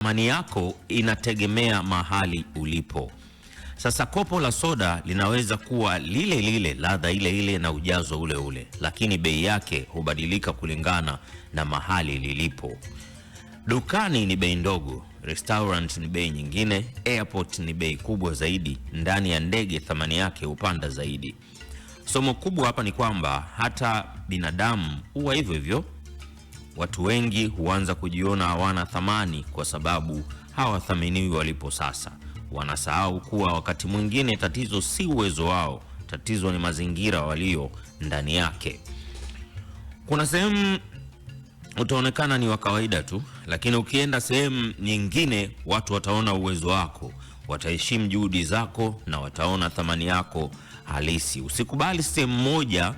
Thamani yako inategemea mahali ulipo. Sasa kopo la soda linaweza kuwa lile lile, ladha ile ile na ujazo ule ule, lakini bei yake hubadilika kulingana na mahali lilipo. Dukani ni bei ndogo, restaurant ni bei nyingine, airport ni bei kubwa zaidi, ndani ya ndege thamani yake hupanda zaidi. Somo kubwa hapa ni kwamba hata binadamu huwa hivyo hivyo. Watu wengi huanza kujiona hawana thamani kwa sababu hawathaminiwi walipo sasa. Wanasahau kuwa wakati mwingine tatizo si uwezo wao, tatizo ni mazingira walio ndani yake. Kuna sehemu utaonekana ni wa kawaida tu, lakini ukienda sehemu nyingine watu wataona uwezo wako, wataheshimu juhudi zako na wataona thamani yako halisi. Usikubali sehemu moja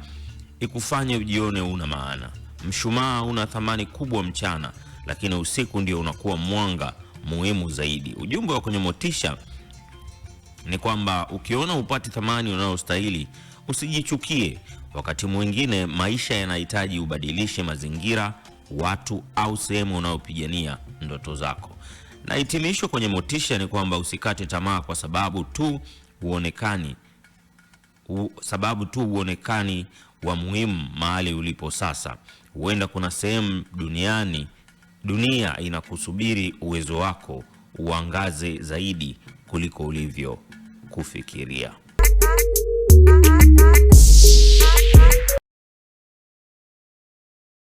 ikufanye ujione una maana. Mshumaa una thamani kubwa mchana, lakini usiku ndio unakuwa mwanga muhimu zaidi. Ujumbe wa kwenye motisha ni kwamba ukiona upati thamani unayostahili, usijichukie. Wakati mwingine maisha yanahitaji ubadilishe mazingira, watu au sehemu unayopigania ndoto zako. Na hitimisho kwenye motisha ni kwamba usikate tamaa kwa sababu tu huonekani wa muhimu mahali ulipo sasa. Huenda kuna sehemu dunia inakusubiri uwezo wako uangaze zaidi kuliko ulivyo kufikiria.